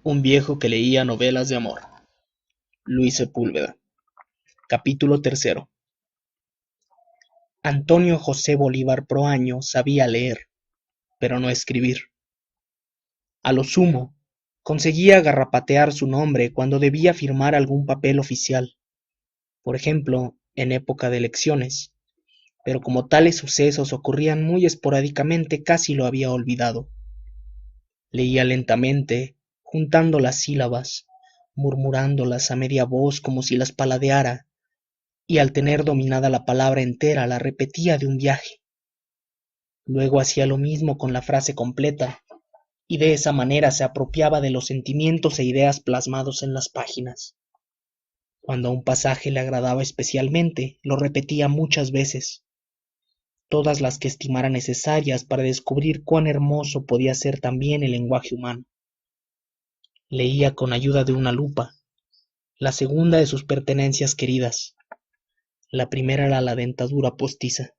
Un viejo que leía novelas de amor. Luis Sepúlveda. Capítulo tercero. Antonio José Bolívar Proaño sabía leer, pero no escribir. A lo sumo, conseguía garrapatear su nombre cuando debía firmar algún papel oficial, por ejemplo, en época de elecciones, pero como tales sucesos ocurrían muy esporádicamente, casi lo había olvidado. Leía lentamente, juntando las sílabas, murmurándolas a media voz como si las paladeara, y al tener dominada la palabra entera la repetía de un viaje. Luego hacía lo mismo con la frase completa, y de esa manera se apropiaba de los sentimientos e ideas plasmados en las páginas. Cuando un pasaje le agradaba especialmente, lo repetía muchas veces, todas las que estimara necesarias para descubrir cuán hermoso podía ser también el lenguaje humano. Leía con ayuda de una lupa, la segunda de sus pertenencias queridas. La primera era la dentadura postiza.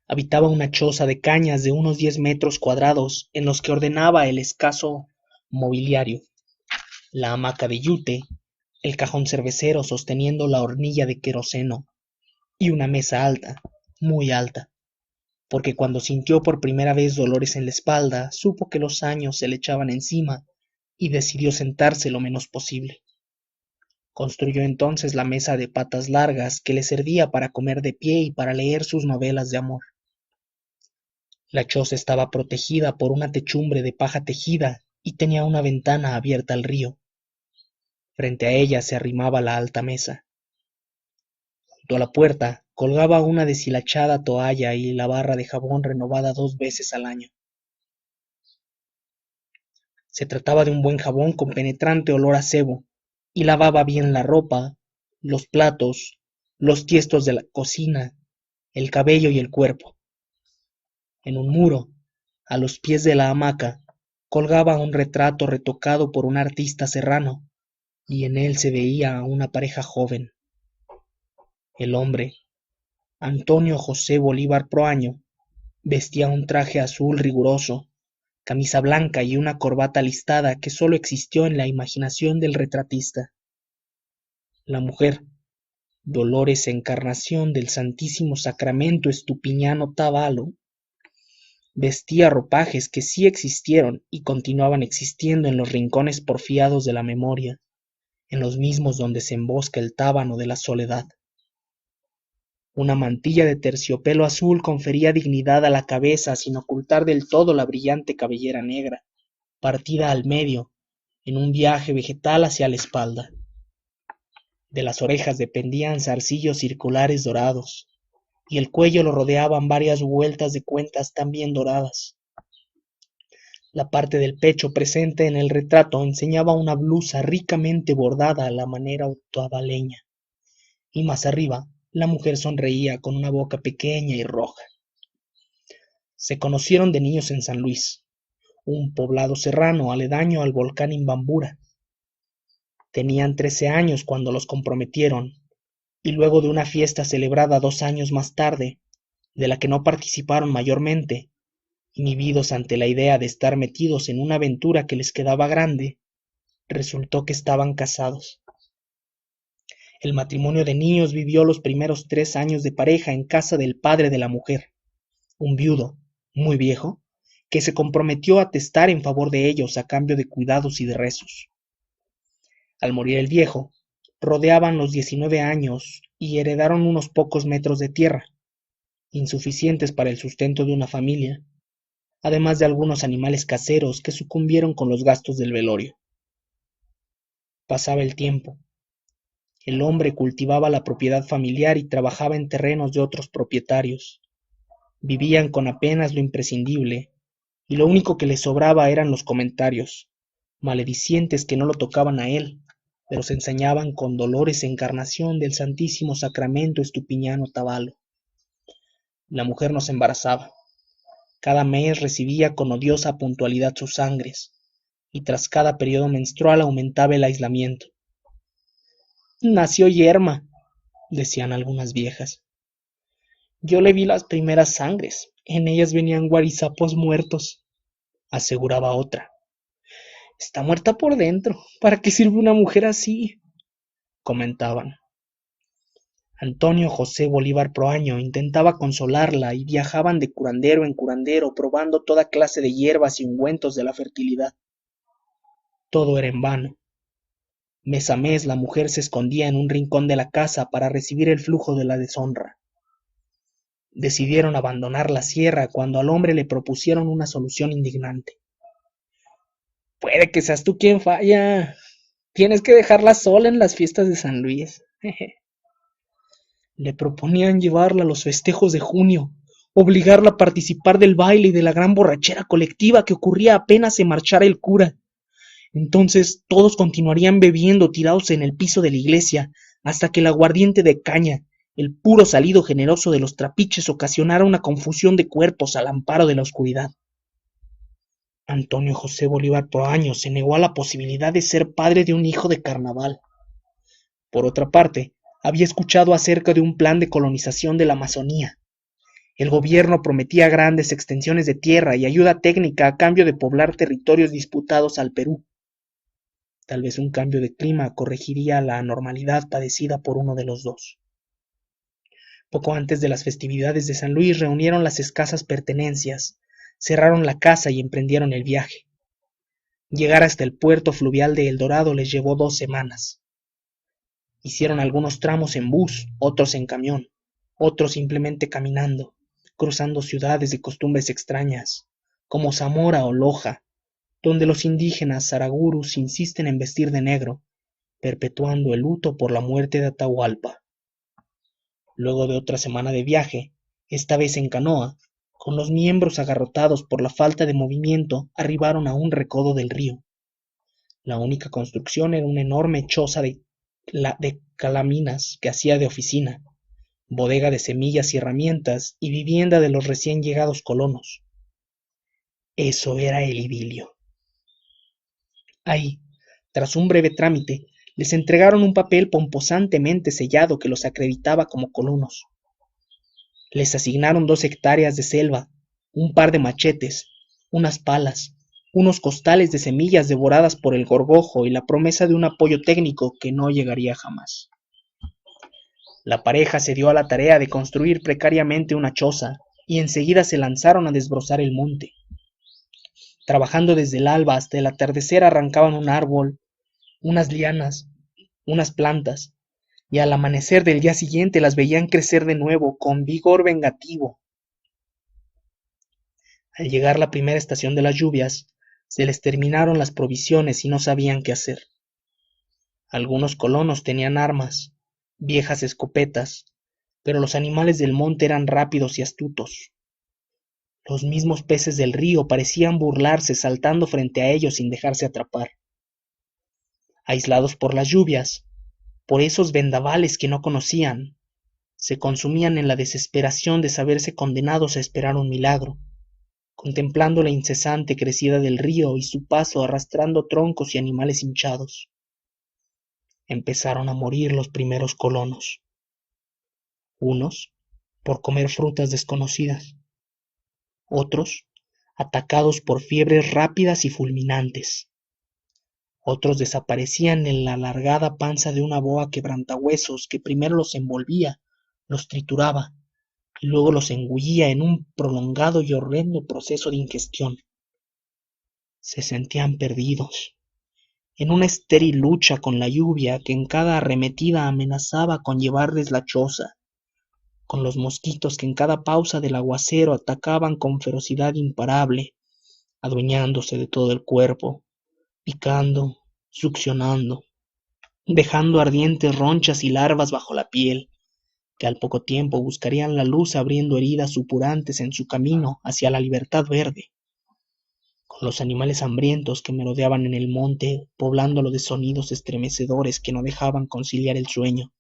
Habitaba una choza de cañas de unos 10 metros cuadrados en los que ordenaba el escaso mobiliario, la hamaca de yute, el cajón cervecero sosteniendo la hornilla de queroseno y una mesa alta, muy alta, porque cuando sintió por primera vez dolores en la espalda, supo que los años se le echaban encima y decidió sentarse lo menos posible. Construyó entonces la mesa de patas largas que le servía para comer de pie y para leer sus novelas de amor. La choza estaba protegida por una techumbre de paja tejida y tenía una ventana abierta al río. Frente a ella se arrimaba la alta mesa. Junto a la puerta colgaba una deshilachada toalla y la barra de jabón renovada 2 veces al año. Se trataba de un buen jabón con penetrante olor a sebo, y lavaba bien la ropa, los platos, los tiestos de la cocina, el cabello y el cuerpo. En un muro, a los pies de la hamaca, colgaba un retrato retocado por un artista serrano, y en él se veía a una pareja joven. El hombre, Antonio José Bolívar Proaño, vestía un traje azul riguroso, camisa blanca y una corbata listada que sólo existió en la imaginación del retratista. La mujer, Dolores Encarnación del Santísimo Sacramento Estupiñano Tábalo, vestía ropajes que sí existieron y continuaban existiendo en los rincones porfiados de la memoria, en los mismos donde se embosca el tábano de la soledad. Una mantilla de terciopelo azul confería dignidad a la cabeza sin ocultar del todo la brillante cabellera negra, partida al medio, en un viaje vegetal hacia la espalda. De las orejas dependían zarcillos circulares dorados, y el cuello lo rodeaban varias vueltas de cuentas también doradas. La parte del pecho presente en el retrato enseñaba una blusa ricamente bordada a la manera otavaleña, y más arriba la mujer sonreía con una boca pequeña y roja. Se conocieron de niños en San Luis, un poblado serrano aledaño al volcán Imbambura. Tenían 13 años cuando los comprometieron, y luego de una fiesta celebrada 2 años más tarde, de la que no participaron mayormente, inhibidos ante la idea de estar metidos en una aventura que les quedaba grande, resultó que estaban casados. El matrimonio de niños vivió los primeros 3 años de pareja en casa del padre de la mujer, un viudo, muy viejo, que se comprometió a testar en favor de ellos a cambio de cuidados y de rezos. Al morir el viejo, rodeaban los 19 años y heredaron unos pocos metros de tierra, insuficientes para el sustento de una familia, además de algunos animales caseros que sucumbieron con los gastos del velorio. Pasaba el tiempo. El hombre cultivaba la propiedad familiar y trabajaba en terrenos de otros propietarios. Vivían con apenas lo imprescindible, y lo único que les sobraba eran los comentarios, maledicientes que no lo tocaban a él, pero se ensañaban con Dolores Encarnación del Santísimo Sacramento Estupiñano Tábalo. La mujer no se embarazaba. Cada mes recibía con odiosa puntualidad sus sangres, y tras cada periodo menstrual aumentaba el aislamiento. Nació yerma, decían algunas viejas. Yo le vi las primeras sangres, en ellas venían guarizapos muertos, aseguraba otra. Está muerta por dentro. ¿Para qué sirve una mujer así? Comentaban. Antonio José Bolívar Proaño intentaba consolarla y viajaban de curandero en curandero probando toda clase de hierbas y ungüentos de la fertilidad. Todo era en vano. Mes a mes la mujer se escondía en un rincón de la casa para recibir el flujo de la deshonra. Decidieron abandonar la sierra cuando al hombre le propusieron una solución indignante. Puede que seas tú quien falla. Tienes que dejarla sola en las fiestas de San Luis. Le proponían llevarla a los festejos de junio, obligarla a participar del baile y de la gran borrachera colectiva que ocurría apenas se marchara el cura. Entonces todos continuarían bebiendo tirados en el piso de la iglesia hasta que el aguardiente de caña, el puro salido generoso de los trapiches, ocasionara una confusión de cuerpos al amparo de la oscuridad. Antonio José Bolívar Proaño se negó a la posibilidad de ser padre de un hijo de carnaval. Por otra parte, había escuchado acerca de un plan de colonización de la Amazonía. El gobierno prometía grandes extensiones de tierra y ayuda técnica a cambio de poblar territorios disputados al Perú. Tal vez un cambio de clima corregiría la anormalidad padecida por uno de los dos. Poco antes de las festividades de San Luis reunieron las escasas pertenencias, cerraron la casa y emprendieron el viaje. Llegar hasta el puerto fluvial de El Dorado les llevó 2 semanas. Hicieron algunos tramos en bus, otros en camión, otros simplemente caminando, cruzando ciudades de costumbres extrañas, como Zamora o Loja, donde los indígenas saragurus insisten en vestir de negro, perpetuando el luto por la muerte de Atahualpa. Luego de otra semana de viaje, esta vez en canoa, con los miembros agarrotados por la falta de movimiento, arribaron a un recodo del río. La única construcción era una enorme choza de calaminas que hacía de oficina, bodega de semillas y herramientas y vivienda de los recién llegados colonos. Eso era el idilio. Ahí, tras un breve trámite, les entregaron un papel pomposantemente sellado que los acreditaba como colonos. Les asignaron 2 hectáreas de selva, un par de machetes, unas palas, unos costales de semillas devoradas por el gorgojo y la promesa de un apoyo técnico que no llegaría jamás. La pareja se dio a la tarea de construir precariamente una choza y enseguida se lanzaron a desbrozar el monte. Trabajando desde el alba hasta el atardecer arrancaban un árbol, unas lianas, unas plantas, y al amanecer del día siguiente las veían crecer de nuevo con vigor vengativo. Al llegar la primera estación de las lluvias, se les terminaron las provisiones y no sabían qué hacer. Algunos colonos tenían armas, viejas escopetas, pero los animales del monte eran rápidos y astutos. Los mismos peces del río parecían burlarse saltando frente a ellos sin dejarse atrapar. Aislados por las lluvias, por esos vendavales que no conocían, se consumían en la desesperación de saberse condenados a esperar un milagro, contemplando la incesante crecida del río y su paso arrastrando troncos y animales hinchados. Empezaron a morir los primeros colonos. Unos por comer frutas desconocidas, otros atacados por fiebres rápidas y fulminantes. Otros desaparecían en la alargada panza de una boa quebrantahuesos que primero los envolvía, los trituraba, y luego los engullía en un prolongado y horrendo proceso de ingestión. Se sentían perdidos, en una estéril lucha con la lluvia que en cada arremetida amenazaba con llevarles la choza, con los mosquitos que en cada pausa del aguacero atacaban con ferocidad imparable, adueñándose de todo el cuerpo, picando, succionando, dejando ardientes ronchas y larvas bajo la piel, que al poco tiempo buscarían la luz abriendo heridas supurantes en su camino hacia la libertad verde, con los animales hambrientos que merodeaban en el monte, poblándolo de sonidos estremecedores que no dejaban conciliar el sueño,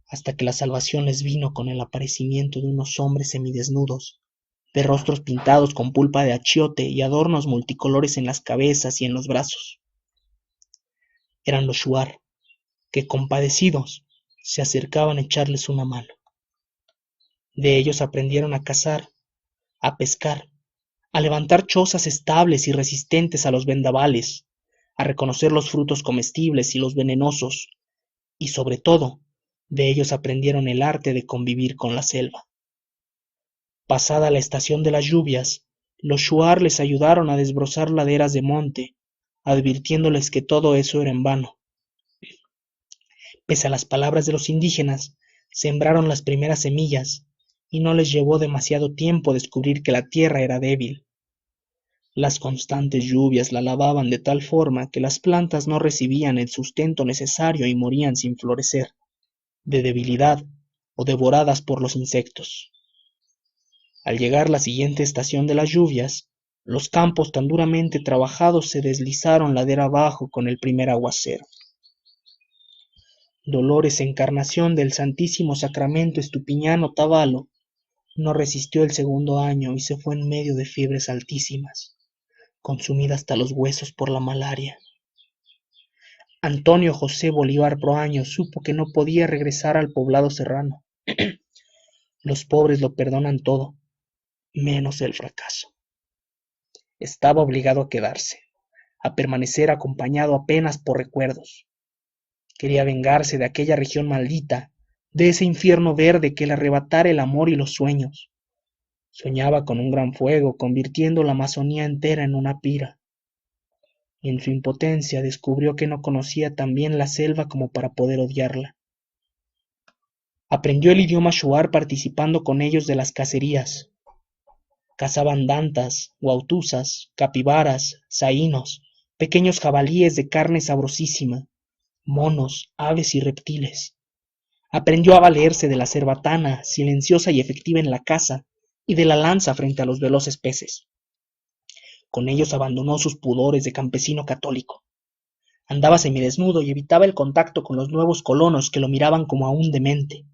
hasta que la salvación les vino con el aparecimiento de unos hombres semidesnudos, de rostros pintados con pulpa de achiote y adornos multicolores en las cabezas y en los brazos. Eran los shuar, que compadecidos se acercaban a echarles una mano. De ellos aprendieron a cazar, a pescar, a levantar chozas estables y resistentes a los vendavales, a reconocer los frutos comestibles y los venenosos, y sobre todo, de ellos aprendieron el arte de convivir con la selva. Pasada la estación de las lluvias, los shuar les ayudaron a desbrozar laderas de monte, advirtiéndoles que todo eso era en vano. Pese a las palabras de los indígenas, sembraron las primeras semillas, y no les llevó demasiado tiempo descubrir que la tierra era débil. Las constantes lluvias la lavaban de tal forma que las plantas no recibían el sustento necesario y morían sin florecer, de debilidad o devoradas por los insectos. Al llegar la siguiente estación de las lluvias, los campos tan duramente trabajados se deslizaron ladera abajo con el primer aguacero. Dolores Encarnación del Santísimo Sacramento Estupiñán Otavalo no resistió el segundo año y se fue en medio de fiebres altísimas, consumida hasta los huesos por la malaria. Antonio José Bolívar Proaño supo que no podía regresar al poblado serrano. Los pobres lo perdonan todo, menos el fracaso. Estaba obligado a quedarse, a permanecer acompañado apenas por recuerdos. Quería vengarse de aquella región maldita, de ese infierno verde que le arrebatara el amor y los sueños. Soñaba con un gran fuego, convirtiendo la Amazonía entera en una pira. Y en su impotencia descubrió que no conocía tan bien la selva como para poder odiarla. Aprendió el idioma shuar participando con ellos de las cacerías. Cazaban dantas, guautuzas, capibaras, saínos, pequeños jabalíes de carne sabrosísima, monos, aves y reptiles. Aprendió a valerse de la cerbatana, silenciosa y efectiva en la caza, y de la lanza frente a los veloces peces. Con ellos abandonó sus pudores de campesino católico. Andaba semidesnudo y evitaba el contacto con los nuevos colonos que lo miraban como a un demente.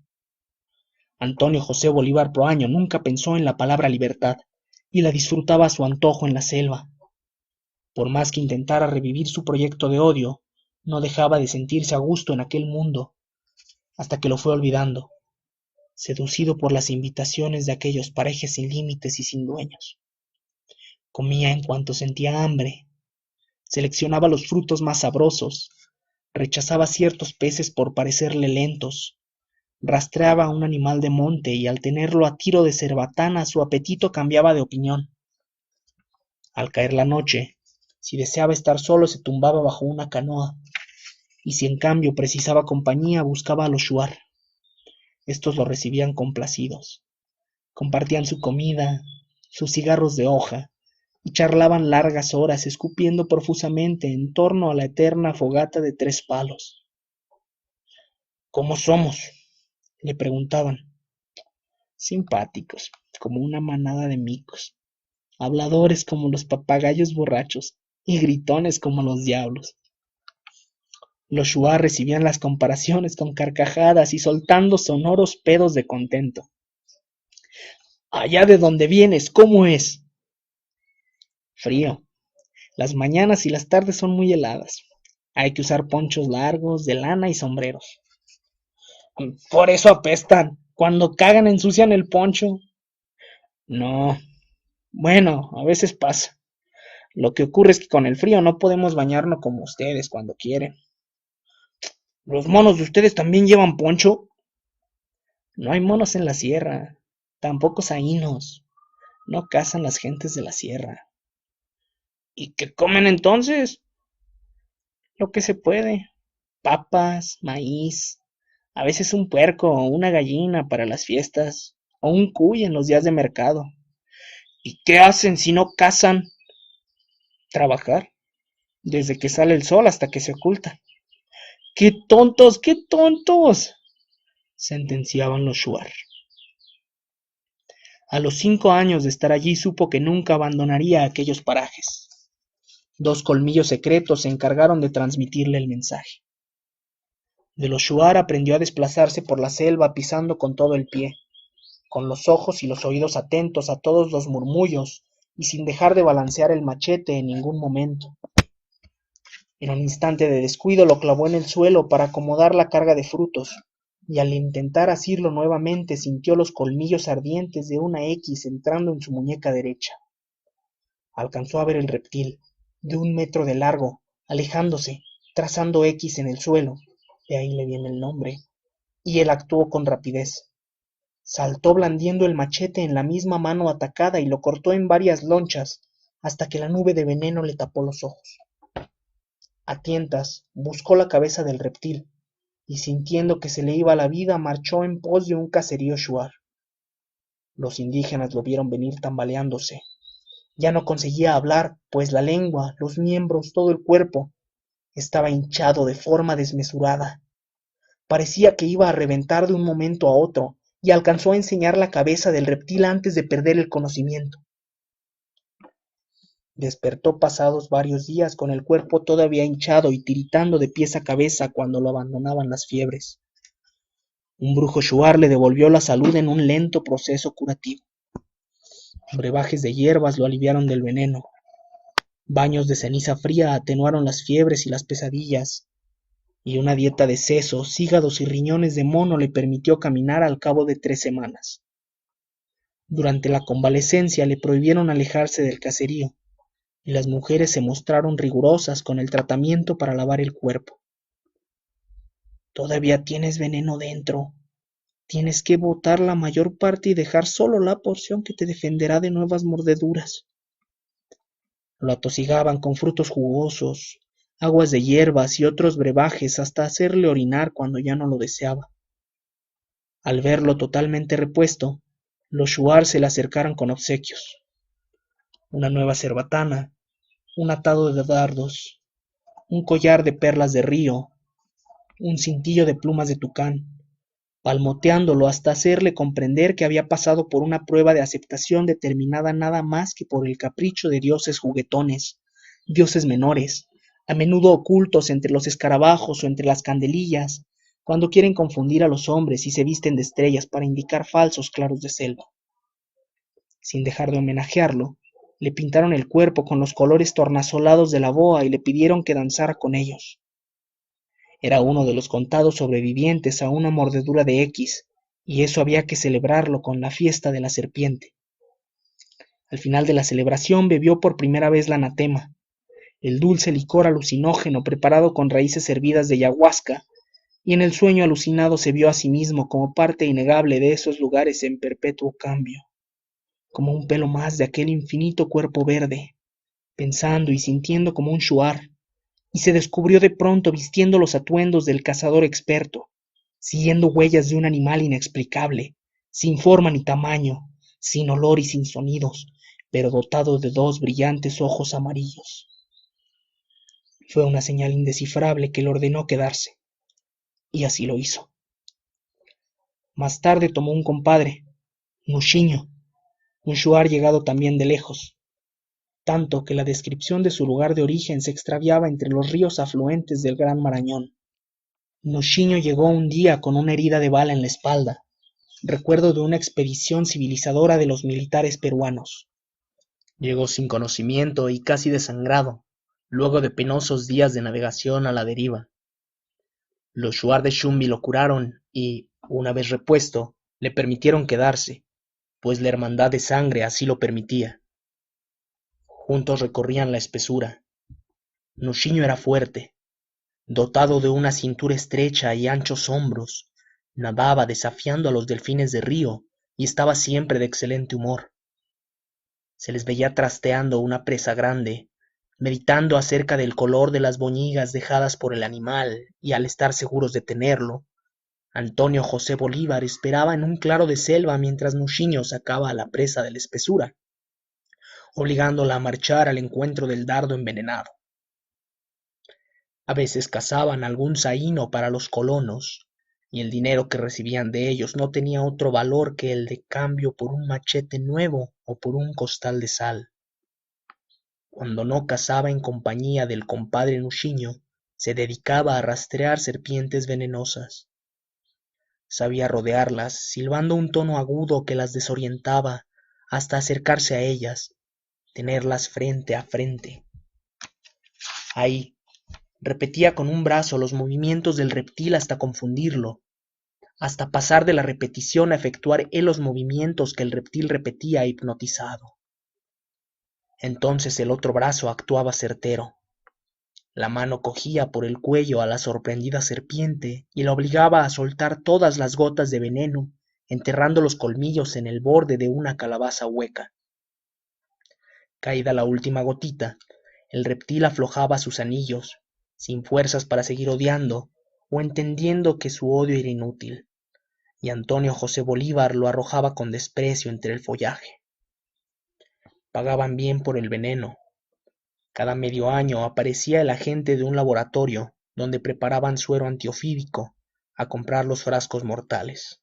Antonio José Bolívar Proaño nunca pensó en la palabra libertad, y la disfrutaba a su antojo en la selva. Por más que intentara revivir su proyecto de odio, no dejaba de sentirse a gusto en aquel mundo, hasta que lo fue olvidando, seducido por las invitaciones de aquellos parajes sin límites y sin dueños. Comía en cuanto sentía hambre, seleccionaba los frutos más sabrosos, rechazaba ciertos peces por parecerle lentos, rastreaba a un animal de monte y al tenerlo a tiro de cerbatana su apetito cambiaba de opinión. Al caer la noche, si deseaba estar solo se tumbaba bajo una canoa, y si en cambio precisaba compañía buscaba a los shuar. Estos lo recibían complacidos. Compartían su comida, sus cigarros de hoja, y charlaban largas horas escupiendo profusamente en torno a la eterna fogata de 3 palos. ¿Cómo somos?, le preguntaban. Simpáticos, como una manada de micos, habladores como los papagayos borrachos y gritones como los diablos. Los shuar recibían las comparaciones con carcajadas y soltando sonoros pedos de contento. Allá de donde vienes, ¿cómo es? Frío. Las mañanas y las tardes son muy heladas. Hay que usar ponchos largos, de lana y sombreros. Por eso apestan. Cuando cagan ensucian el poncho. No. Bueno, a veces pasa. Lo que ocurre es que con el frío no podemos bañarnos como ustedes cuando quieren. ¿Los monos de ustedes también llevan poncho? No hay monos en la sierra. Tampoco saínos. No cazan las gentes de la sierra. ¿Y qué comen entonces? Lo que se puede. Papas, maíz, a veces un puerco o una gallina para las fiestas, o un cuy en los días de mercado. ¿Y qué hacen si no cazan? Trabajar, desde que sale el sol hasta que se oculta. ¡Qué tontos, qué tontos!, sentenciaban los shuar. A los 5 años de estar allí supo que nunca abandonaría aquellos parajes. 2 colmillos secretos se encargaron de transmitirle el mensaje. De los shuar aprendió a desplazarse por la selva pisando con todo el pie, con los ojos y los oídos atentos a todos los murmullos y sin dejar de balancear el machete en ningún momento. En un instante de descuido lo clavó en el suelo para acomodar la carga de frutos, y al intentar asirlo nuevamente sintió los colmillos ardientes de una X entrando en su muñeca derecha. Alcanzó a ver el reptil, de 1 metro de largo, alejándose, trazando X en el suelo, de ahí le viene el nombre, y él actuó con rapidez. Saltó blandiendo el machete en la misma mano atacada y lo cortó en varias lonchas, hasta que la nube de veneno le tapó los ojos. A tientas buscó la cabeza del reptil, y sintiendo que se le iba la vida, marchó en pos de un caserío shuar. Los indígenas lo vieron venir tambaleándose. Ya no conseguía hablar, pues la lengua, los miembros, todo el cuerpo estaba hinchado de forma desmesurada. Parecía que iba a reventar de un momento a otro, y alcanzó a enseñar la cabeza del reptil antes de perder el conocimiento. Despertó pasados varios días con el cuerpo todavía hinchado y tiritando de pies a cabeza cuando lo abandonaban las fiebres. Un brujo shuar le devolvió la salud en un lento proceso curativo. Brebajes de hierbas lo aliviaron del veneno. Baños de ceniza fría atenuaron las fiebres y las pesadillas, y una dieta de sesos, hígados y riñones de mono le permitió caminar al cabo de 3 semanas. Durante la convalecencia le prohibieron alejarse del caserío, y las mujeres se mostraron rigurosas con el tratamiento para lavar el cuerpo. Todavía tienes veneno dentro. Tienes que botar la mayor parte y dejar solo la porción que te defenderá de nuevas mordeduras. Lo atosigaban con frutos jugosos, aguas de hierbas y otros brebajes hasta hacerle orinar cuando ya no lo deseaba. Al verlo totalmente repuesto, los shuar se le acercaron con obsequios. Una nueva cerbatana, un atado de dardos, un collar de perlas de río, un cintillo de plumas de tucán, palmoteándolo hasta hacerle comprender que había pasado por una prueba de aceptación determinada nada más que por el capricho de dioses juguetones, dioses menores, a menudo ocultos entre los escarabajos o entre las candelillas, cuando quieren confundir a los hombres y se visten de estrellas para indicar falsos claros de selva. Sin dejar de homenajearlo, le pintaron el cuerpo con los colores tornasolados de la boa y le pidieron que danzara con ellos. Era uno de los contados sobrevivientes a una mordedura de X, y eso había que celebrarlo con la fiesta de la serpiente. Al final de la celebración bebió por primera vez la anatema, el dulce licor alucinógeno preparado con raíces hervidas de ayahuasca, y en el sueño alucinado se vio a sí mismo como parte innegable de esos lugares en perpetuo cambio, como un pelo más de aquel infinito cuerpo verde, pensando y sintiendo como un shuar, y se descubrió de pronto vistiendo los atuendos del cazador experto, siguiendo huellas de un animal inexplicable, sin forma ni tamaño, sin olor y sin sonidos, pero dotado de 2 brillantes ojos amarillos. Fue una señal indescifrable que le ordenó quedarse, y así lo hizo. Más tarde tomó un compadre, Mushiño, un shuar llegado también de lejos, tanto que la descripción de su lugar de origen se extraviaba entre los ríos afluentes del Gran Marañón. Mushiño llegó un día con una herida de bala en la espalda, recuerdo de una expedición civilizadora de los militares peruanos. Llegó sin conocimiento y casi desangrado, luego de penosos días de navegación a la deriva. Los shuar de Shumbi lo curaron y, una vez repuesto, le permitieron quedarse, pues la hermandad de sangre así lo permitía. Juntos recorrían la espesura. Mushiño era fuerte, dotado de una cintura estrecha y anchos hombros, nadaba desafiando a los delfines de río y estaba siempre de excelente humor. Se les veía trasteando una presa grande, meditando acerca del color de las boñigas dejadas por el animal, y al estar seguros de tenerlo, Antonio José Bolívar esperaba en un claro de selva mientras Mushiño sacaba a la presa de la espesura, obligándola a marchar al encuentro del dardo envenenado. A veces cazaban algún zaino para los colonos, y el dinero que recibían de ellos no tenía otro valor que el de cambio por un machete nuevo o por un costal de sal. Cuando no cazaba en compañía del compadre Mushiño, se dedicaba a rastrear serpientes venenosas. Sabía rodearlas, silbando un tono agudo que las desorientaba hasta acercarse a ellas, tenerlas frente a frente. Ahí, repetía con un brazo los movimientos del reptil hasta confundirlo, hasta pasar de la repetición a efectuar él los movimientos que el reptil repetía hipnotizado. Entonces el otro brazo actuaba certero. La mano cogía por el cuello a la sorprendida serpiente y la obligaba a soltar todas las gotas de veneno, enterrando los colmillos en el borde de una calabaza hueca. Caída la última gotita, el reptil aflojaba sus anillos, sin fuerzas para seguir odiando o entendiendo que su odio era inútil, y Antonio José Bolívar lo arrojaba con desprecio entre el follaje. Pagaban bien por el veneno. Cada medio año aparecía el agente de un laboratorio donde preparaban suero antiofídico a comprar los frascos mortales.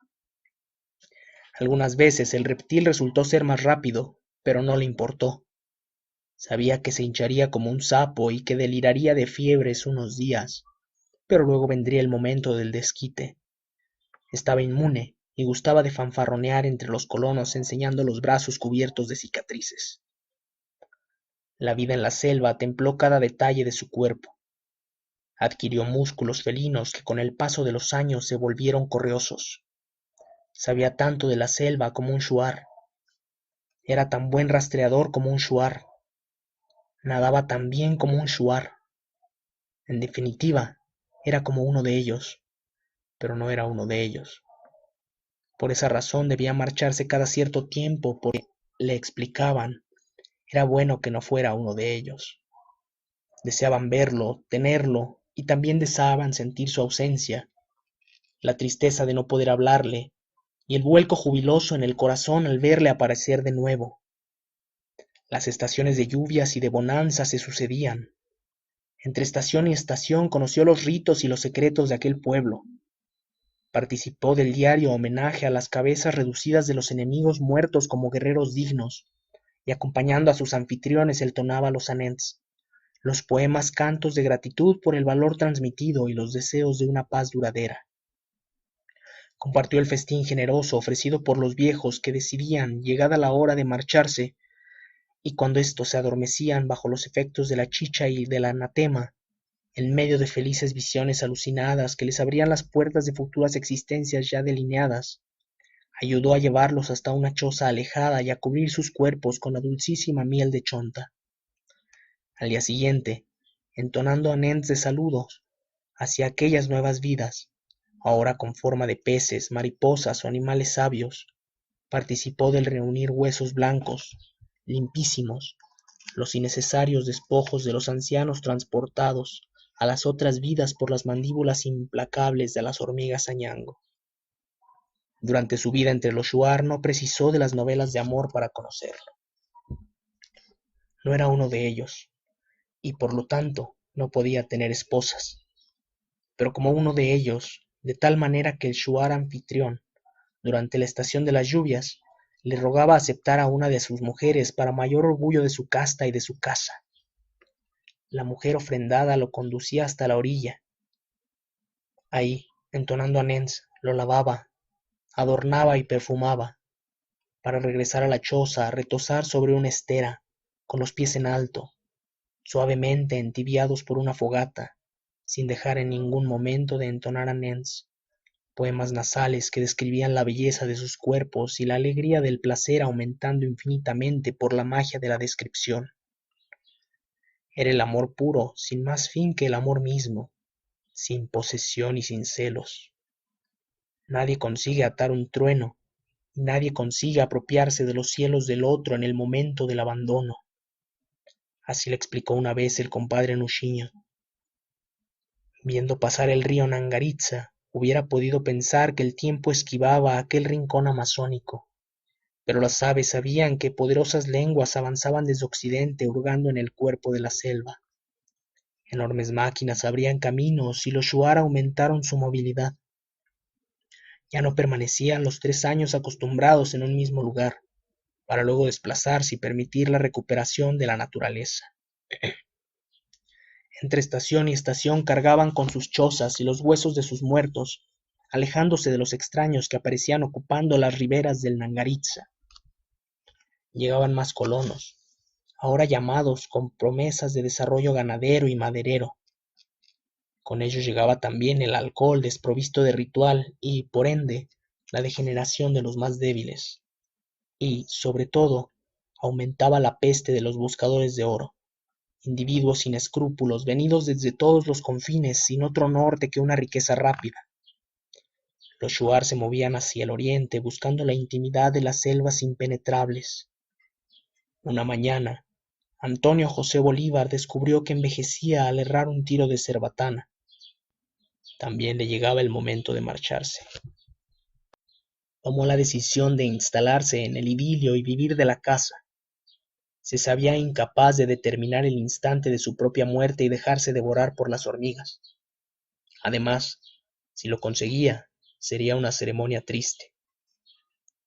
Algunas veces el reptil resultó ser más rápido, pero no le importó. Sabía que se hincharía como un sapo y que deliraría de fiebres unos días, pero luego vendría el momento del desquite. Estaba inmune y gustaba de fanfarronear entre los colonos enseñando los brazos cubiertos de cicatrices. La vida en la selva templó cada detalle de su cuerpo. Adquirió músculos felinos que con el paso de los años se volvieron correosos. Sabía tanto de la selva como un shuar. Era tan buen rastreador como un shuar. Nadaba tan bien como un shuar. En definitiva, era como uno de ellos, pero no era uno de ellos. Por esa razón debía marcharse cada cierto tiempo porque, le explicaban, era bueno que no fuera uno de ellos. Deseaban verlo, tenerlo, y también deseaban sentir su ausencia, la tristeza de no poder hablarle, y el vuelco jubiloso en el corazón al verle aparecer de nuevo. Las estaciones de lluvias y de bonanza se sucedían. Entre estación y estación conoció los ritos y los secretos de aquel pueblo. Participó del diario homenaje a las cabezas reducidas de los enemigos muertos como guerreros dignos, y acompañando a sus anfitriones entonaba los anents, los poemas cantos de gratitud por el valor transmitido y los deseos de una paz duradera. Compartió el festín generoso ofrecido por los viejos que decidían, llegada la hora de marcharse, y cuando éstos se adormecían bajo los efectos de la chicha y del anatema, en medio de felices visiones alucinadas que les abrían las puertas de futuras existencias ya delineadas, ayudó a llevarlos hasta una choza alejada y a cubrir sus cuerpos con la dulcísima miel de chonta. Al día siguiente, entonando anents de saludos hacia aquellas nuevas vidas, ahora con forma de peces, mariposas o animales sabios, participó del reunir huesos blancos, limpísimos, los innecesarios despojos de los ancianos transportados a las otras vidas por las mandíbulas implacables de las hormigas añango. Durante su vida entre los shuar no precisó de las novelas de amor para conocerlo. No era uno de ellos, y por lo tanto no podía tener esposas, pero como uno de ellos, de tal manera que el shuar anfitrión, durante la estación de las lluvias, le rogaba aceptar a una de sus mujeres para mayor orgullo de su casta y de su casa. La mujer ofrendada lo conducía hasta la orilla. Ahí, entonando anents, lo lavaba, adornaba y perfumaba, para regresar a la choza a retosar sobre una estera, con los pies en alto, suavemente entibiados por una fogata, sin dejar en ningún momento de entonar anents, poemas nasales que describían la belleza de sus cuerpos y la alegría del placer aumentando infinitamente por la magia de la descripción. Era el amor puro, sin más fin que el amor mismo, sin posesión y sin celos. Nadie consigue atar un trueno, y nadie consigue apropiarse de los cielos del otro en el momento del abandono. Así le explicó una vez el compadre Nuchiño. Viendo pasar el río Nangaritza, hubiera podido pensar que el tiempo esquivaba aquel rincón amazónico, pero las aves sabían que poderosas lenguas avanzaban desde occidente hurgando en el cuerpo de la selva. Enormes máquinas abrían caminos y los shuar aumentaron su movilidad. Ya no permanecían los 3 años acostumbrados en un mismo lugar, para luego desplazarse y permitir la recuperación de la naturaleza. Entre estación y estación cargaban con sus chozas y los huesos de sus muertos, alejándose de los extraños que aparecían ocupando las riberas del Nangaritza. Llegaban más colonos, ahora llamados con promesas de desarrollo ganadero y maderero. Con ellos llegaba también el alcohol desprovisto de ritual y, por ende, la degeneración de los más débiles. Y, sobre todo, aumentaba la peste de los buscadores de oro, individuos sin escrúpulos, venidos desde todos los confines, sin otro norte que una riqueza rápida. Los shuar se movían hacia el oriente, buscando la intimidad de las selvas impenetrables. Una mañana, Antonio José Bolívar descubrió que envejecía al errar un tiro de cerbatana. También le llegaba el momento de marcharse. Tomó la decisión de instalarse en el idilio y vivir de la caza. Se sabía incapaz de determinar el instante de su propia muerte y dejarse devorar por las hormigas. Además, si lo conseguía, sería una ceremonia triste.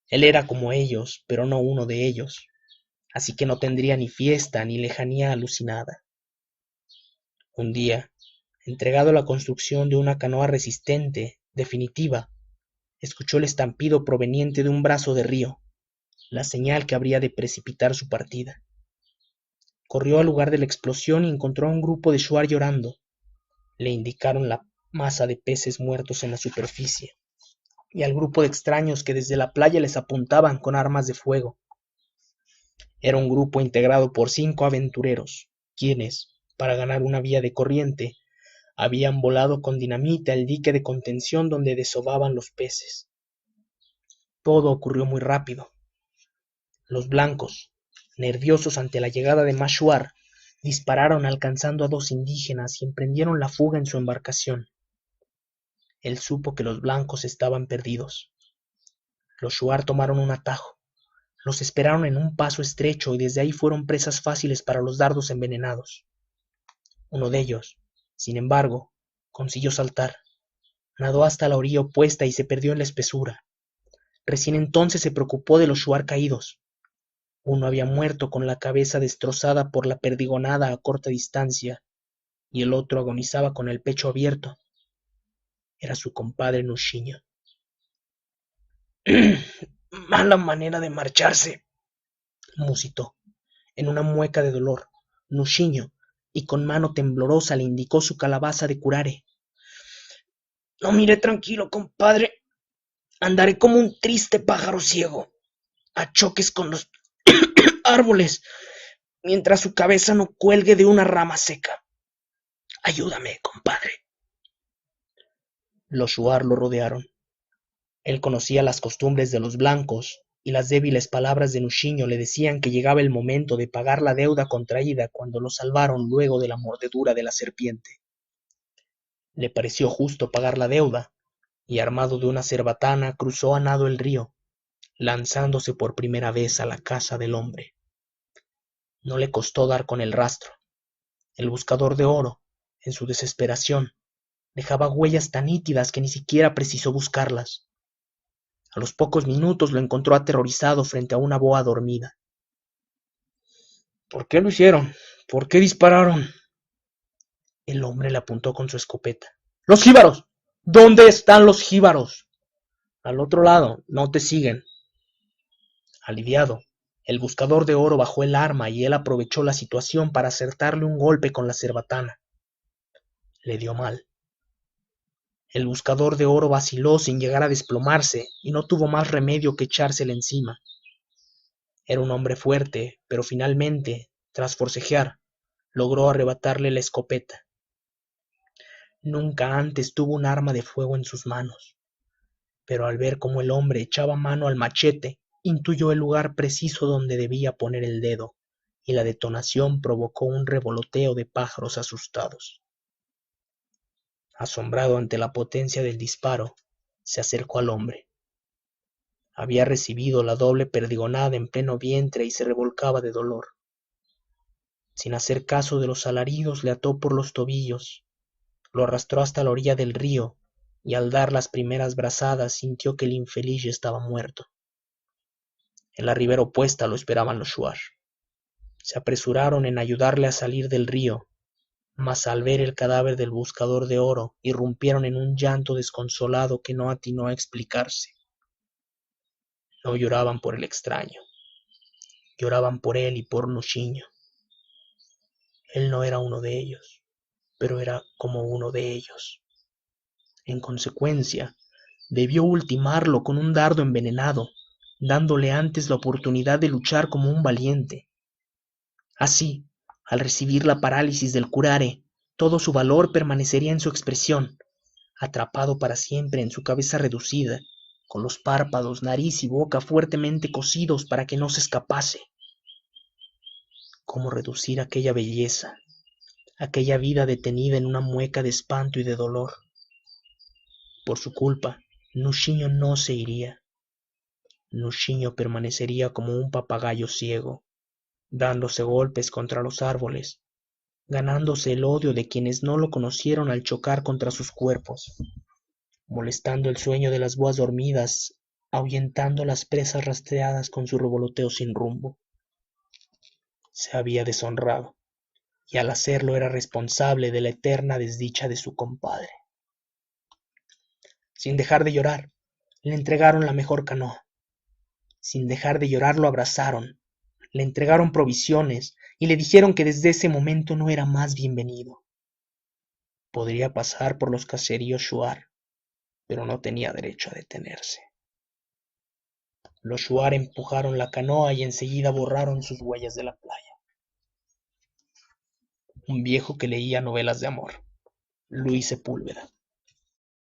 Él era como ellos, pero no uno de ellos, así que no tendría ni fiesta ni lejanía alucinada. Un día, entregado a la construcción de una canoa resistente, definitiva, escuchó el estampido proveniente de un brazo de río, la señal que habría de precipitar su partida. Corrió al lugar de la explosión y encontró a un grupo de shuar llorando. Le indicaron la masa de peces muertos en la superficie y al grupo de extraños que desde la playa les apuntaban con armas de fuego. Era un grupo integrado por 5 aventureros, quienes, para ganar una vía de corriente, habían volado con dinamita el dique de contención donde desovaban los peces. Todo ocurrió muy rápido. Los blancos, nerviosos ante la llegada de más shuar, dispararon alcanzando a 2 indígenas y emprendieron la fuga en su embarcación. Él supo que los blancos estaban perdidos. Los shuar tomaron un atajo. Los esperaron en un paso estrecho y desde ahí fueron presas fáciles para los dardos envenenados. Uno de ellos, sin embargo, consiguió saltar. Nadó hasta la orilla opuesta y se perdió en la espesura. Recién entonces se preocupó de los shuar caídos. Uno había muerto con la cabeza destrozada por la perdigonada a corta distancia, y el otro agonizaba con el pecho abierto. Era su compadre Nuchiño. Mala manera de marcharse, musitó, en una mueca de dolor. Nuchiño, y con mano temblorosa le indicó su calabaza de curare. No mire tranquilo, compadre. Andaré como un triste pájaro ciego, a choques con los árboles, mientras su cabeza no cuelgue de una rama seca. Ayúdame, compadre. Los shuar lo rodearon. Él conocía las costumbres de los blancos, y las débiles palabras de Nuchiño le decían que llegaba el momento de pagar la deuda contraída cuando lo salvaron luego de la mordedura de la serpiente. Le pareció justo pagar la deuda, y armado de una cerbatana cruzó a nado el río, lanzándose por primera vez a la caza del hombre. No le costó dar con el rastro. El buscador de oro, en su desesperación, dejaba huellas tan nítidas que ni siquiera precisó buscarlas. A los pocos minutos lo encontró aterrorizado frente a una boa dormida. ¿Por qué lo hicieron? ¿Por qué dispararon? El hombre le apuntó con su escopeta. ¡Los jíbaros! ¿Dónde están los jíbaros? Al otro lado, no te siguen. Aliviado, el buscador de oro bajó el arma y él aprovechó la situación para acertarle un golpe con la cerbatana. Le dio mal. El buscador de oro vaciló sin llegar a desplomarse y no tuvo más remedio que echársele encima. Era un hombre fuerte, pero finalmente, tras forcejear, logró arrebatarle la escopeta. Nunca antes tuvo un arma de fuego en sus manos, pero al ver cómo el hombre echaba mano al machete, intuyó el lugar preciso donde debía poner el dedo, y la detonación provocó un revoloteo de pájaros asustados. Asombrado ante la potencia del disparo, se acercó al hombre. Había recibido la doble perdigonada en pleno vientre y se revolcaba de dolor. Sin hacer caso de los alaridos, le ató por los tobillos, lo arrastró hasta la orilla del río, y al dar las primeras brazadas sintió que el infeliz ya estaba muerto. En la ribera opuesta lo esperaban los shuar. Se apresuraron en ayudarle a salir del río, mas al ver el cadáver del buscador de oro, irrumpieron en un llanto desconsolado que no atinó a explicarse. No lloraban por el extraño, lloraban por él y por Nuchiño. Él no era uno de ellos, pero era como uno de ellos. En consecuencia, debió ultimarlo con un dardo envenenado, dándole antes la oportunidad de luchar como un valiente. Así, al recibir la parálisis del curare, todo su valor permanecería en su expresión, atrapado para siempre en su cabeza reducida, con los párpados, nariz y boca fuertemente cosidos para que no se escapase. ¿Cómo reducir aquella belleza, aquella vida detenida en una mueca de espanto y de dolor? Por su culpa, Nushinho no se iría. Nushinho permanecería como un papagayo ciego, dándose golpes contra los árboles, ganándose el odio de quienes no lo conocieron al chocar contra sus cuerpos, molestando el sueño de las boas dormidas, ahuyentando las presas rastreadas con su revoloteo sin rumbo. Se había deshonrado, y al hacerlo era responsable de la eterna desdicha de su compadre. Sin dejar de llorar, le entregaron la mejor canoa. Sin dejar de llorar lo abrazaron, le entregaron provisiones y le dijeron que desde ese momento no era más bienvenido. Podría pasar por los caseríos Shuar, pero no tenía derecho a detenerse. Los Shuar empujaron la canoa y enseguida borraron sus huellas de la playa. Un viejo que leía novelas de amor, Luis Sepúlveda.